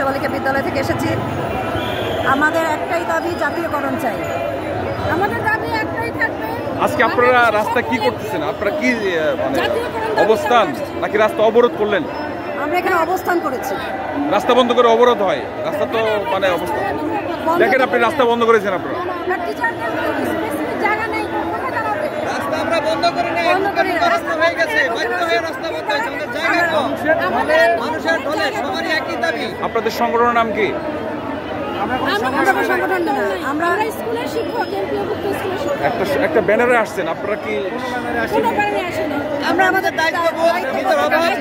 বালিকা বিদ্যালয় থেকে এসেছি। আমাদের একটাই দাবি, জাতীয়করণ চাই। আমাদের দাবি একটাই থাকবে। আজকে আপনারা রাস্তা কি করতেছেন? আপনারা কি মানে অবস্থান নাকি রাস্তা অবরোধ করলেন? আমরা এখানে অবস্থান করেছি। রাস্তা বন্ধ করে অবরোধ হয়? রাস্তা তো মানে অবস্থা দেখেন, আপনি রাস্তা বন্ধ করেছেন। আপনারা রাস্তা আমরা বন্ধ করি না, রাস্তা হয়ে গেছে, বাধ্য হয়ে রাস্তা বন্ধ হয়েছে। আমাদের জায়গা কম, মানুষের ঢলে সবারই একই দাবি। আপনাদের সংগঠনের নাম কি? একটা ব্যানারে আসছেন, আপনারা কি? আমরা আমাদের দায়িত্ববোধ, নিজের অভাব,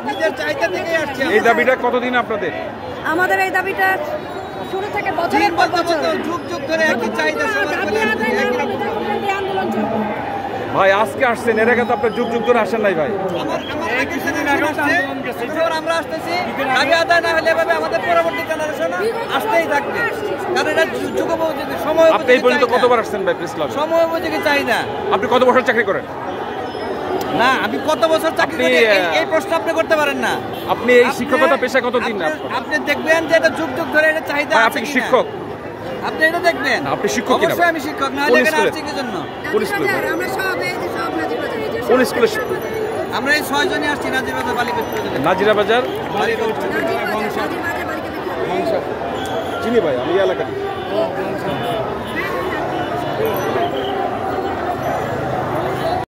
নিজের চাহিদা থেকেই আসছি। এই দাবিটা কতদিন আপনাদের? আমাদের এই দাবিটা শুরু থেকে বছরের পর বছর, যুগ যুগ ধরে একই চাহিদা সবার বলে আন্দোলন চলছে। ভাই আজকে আসছেন, এর আগে তো আপনার যুগ যুগ ধরে আসেন নাই ভাই। আমরা আসতেছি, দাবি আদায় না হলে এভাবে আমাদের পরবর্তী জেনারেশন আসতেই থাকবে। কারণ এটা যুগোপযোগী সময়। আপনি এই পর্যন্ত কতবার আসছেন ভাই প্রেস ক্লাবে? সময় উপযোগী চাহিদা। আপনি কত বছর চাকরি করেন? না, আমি কত বছর চাকরি করি এই প্রশ্ন আপনি করতে পারেন না। আপনি এই শিক্ষকতা পেশা কতদিন? আপনি দেখবেন যে এটা যুগ যুগ ধরে এটা চাহিদা আছে। আপনি শিক্ষক? আপনি এটা দেখবেন। আপনি শিক্ষক কিনা? অবশ্যই আমি শিক্ষক, না হলে এখানে আসছি কি জন্য? কোন স্কুলে? আমরা সব এই যে সব নাজিরবাজার। কোন স্কুলে? আমরা এই 6 জনই আসছি নাজিরবাজার বালিকা বিদ্যালয়। নাজিরা বাজার বালিকা চিনি ভাই, আমি এলাকায়।